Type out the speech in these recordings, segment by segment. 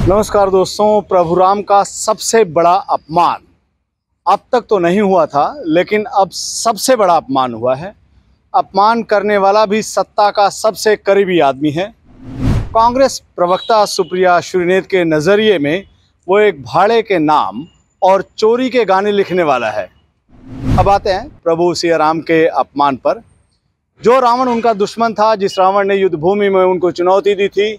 नमस्कार दोस्तों। प्रभु राम का सबसे बड़ा अपमान अब तक तो नहीं हुआ था, लेकिन अब सबसे बड़ा अपमान हुआ है। अपमान करने वाला भी सत्ता का सबसे करीबी आदमी है। कांग्रेस प्रवक्ता सुप्रिया श्रीनेत के नज़रिए में वो एक भाड़े के नाम और चोरी के गाने लिखने वाला है। अब आते हैं प्रभु सिया राम के अपमान पर। जो रावण उनका दुश्मन था, जिस रावण ने युद्ध भूमि में उनको चुनौती दी थी,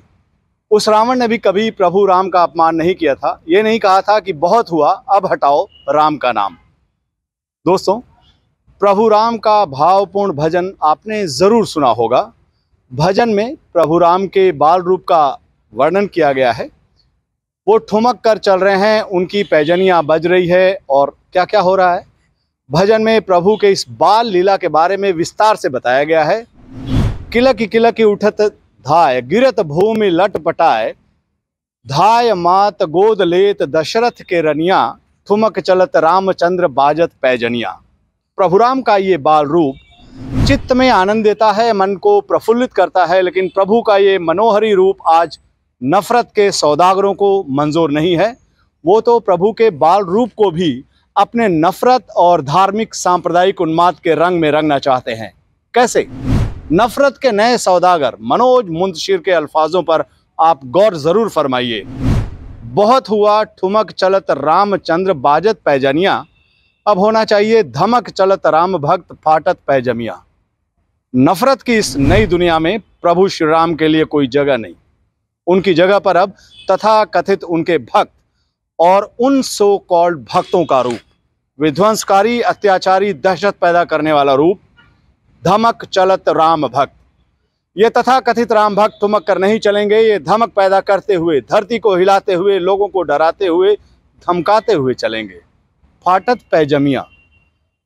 उस रावण ने भी कभी प्रभु राम का अपमान नहीं किया था। ये नहीं कहा था कि बहुत हुआ, अब हटाओ राम का नाम। दोस्तों, प्रभु राम का भावपूर्ण भजन आपने ज़रूर सुना होगा। भजन में प्रभु राम के बाल रूप का वर्णन किया गया है। वो ठुमक कर चल रहे हैं, उनकी पैजनियाँ बज रही है और क्या क्या हो रहा है। भजन में प्रभु के इस बाल लीला के बारे में विस्तार से बताया गया है। किलकी उठत धाय गिरत भूमि लट पटाए, धाय मात गोद लेत दशरथ के रनिया, ठुमक चलत रामचंद्र बाजत पैजनिया। प्रभु राम का ये बाल रूप चित्त में आनंद देता है, मन को प्रफुल्लित करता है, लेकिन प्रभु का ये मनोहरी रूप आज नफरत के सौदागरों को मंजूर नहीं है। वो तो प्रभु के बाल रूप को भी अपने नफरत और धार्मिक सांप्रदायिक उन्माद के रंग में रंगना चाहते हैं। कैसे? नफरत के नए सौदागर मनोज मुंतशिर के अल्फाजों पर आप गौर जरूर फरमाइए। बहुत हुआ ठुमक चलत रामचंद्र बाजत पैजनिया, अब होना चाहिए धमक चलत राम भक्त फाटत पैजमिया। नफरत की इस नई दुनिया में प्रभु श्री राम के लिए कोई जगह नहीं। उनकी जगह पर अब तथा कथित उनके भक्त और उन सो कॉल्ड भक्तों का रूप, विध्वंसकारी, अत्याचारी, दहशत पैदा करने वाला रूप, धमक चलत राम भक्त। ये तथा कथित राम भक्त ठुमक कर नहीं चलेंगे। ये धमक पैदा करते हुए, धरती को हिलाते हुए, लोगों को डराते हुए, धमकाते हुए चलेंगे। फाटत पैजमिया।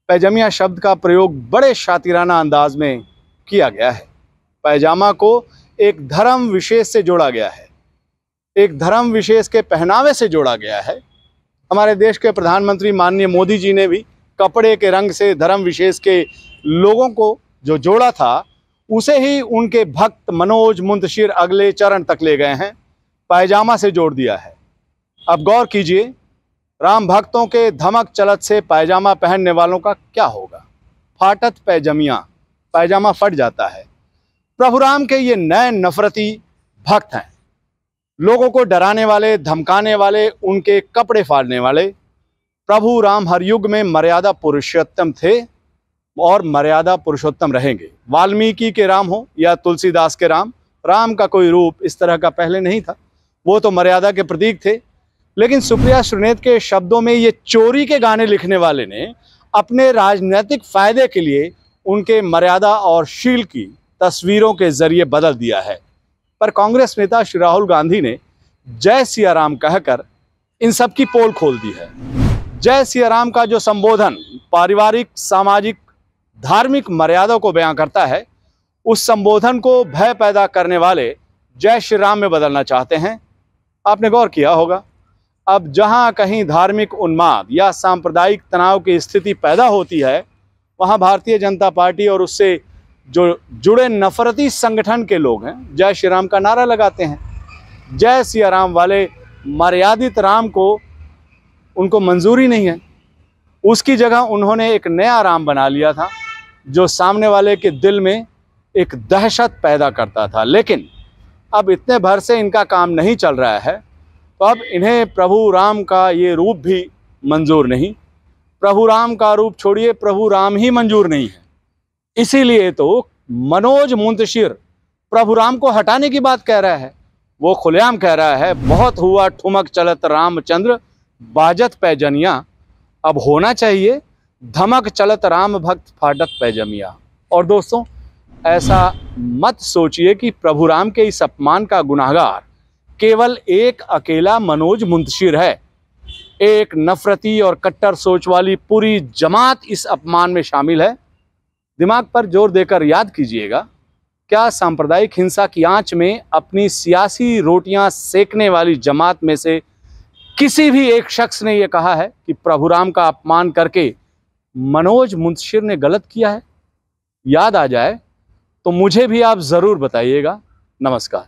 पैजमिया शब्द का प्रयोग बड़े शातिराना अंदाज में किया गया है। पैजामा को एक धर्म विशेष से जोड़ा गया है, एक धर्म विशेष के पहनावे से जोड़ा गया है। हमारे देश के प्रधानमंत्री माननीय मोदी जी ने भी कपड़े के रंग से धर्म विशेष के लोगों को जो जोड़ा था, उसे ही उनके भक्त मनोज मुंतशिर अगले चरण तक ले गए हैं, पैजामा से जोड़ दिया है। अब गौर कीजिए, राम भक्तों के धमक चलत से पैजामा पहनने वालों का क्या होगा। फाटत पैजमिया, पैजामा फट जाता है। प्रभु राम के ये नए नफरती भक्त हैं, लोगों को डराने वाले, धमकाने वाले, उनके कपड़े फाड़ने वाले। प्रभु राम हर युग में मर्यादा पुरुषोत्तम थे और मर्यादा पुरुषोत्तम रहेंगे। वाल्मीकि के राम हो या तुलसीदास के राम, राम का कोई रूप इस तरह का पहले नहीं था। वो तो मर्यादा के प्रतीक थे। लेकिन सुप्रिया श्रीनेत के शब्दों में ये चोरी के गाने लिखने वाले ने अपने राजनीतिक फायदे के लिए उनके मर्यादा और शील की तस्वीरों के जरिए बदल दिया है। पर कांग्रेस नेता श्री राहुल गांधी ने जय सिया राम कहकर इन सब की पोल खोल दी है। जय सिया राम का जो संबोधन पारिवारिक, सामाजिक, धार्मिक मर्यादा को बयां करता है, उस संबोधन को भय पैदा करने वाले जय श्री राम में बदलना चाहते हैं। आपने गौर किया होगा, अब जहां कहीं धार्मिक उन्माद या सांप्रदायिक तनाव की स्थिति पैदा होती है, वहां भारतीय जनता पार्टी और उससे जो जुड़े नफरती संगठन के लोग हैं, जय श्री राम का नारा लगाते हैं। जय सिया राम वाले मर्यादित राम को उनको मंजूरी नहीं है। उसकी जगह उन्होंने एक नया राम बना लिया था, जो सामने वाले के दिल में एक दहशत पैदा करता था। लेकिन अब इतने भर से इनका काम नहीं चल रहा है, तो अब इन्हें प्रभु राम का ये रूप भी मंजूर नहीं। प्रभु राम का रूप छोड़िए, प्रभु राम ही मंजूर नहीं है। इसीलिए तो मनोज मुंतशिर प्रभु राम को हटाने की बात कह रहा है। वो खुलेआम कह रहा है, बहुत हुआ ठुमक चलत रामचंद्र बाजत पैजनिया, अब होना चाहिए धमक चलत राम भक्त फाटत पैजमिया। और दोस्तों, ऐसा मत सोचिए कि प्रभु राम के इस अपमान का गुनाहगार केवल एक अकेला मनोज मुंतशिर है। एक नफरती और कट्टर सोच वाली पूरी जमात इस अपमान में शामिल है। दिमाग पर जोर देकर याद कीजिएगा, क्या सांप्रदायिक हिंसा की आंच में अपनी सियासी रोटियां सेकने वाली जमात में से किसी भी एक शख्स ने यह कहा है कि प्रभु राम का अपमान करके मनोज मुंतशिर ने गलत किया है? याद आ जाए तो मुझे भी आप जरूर बताइएगा। नमस्कार।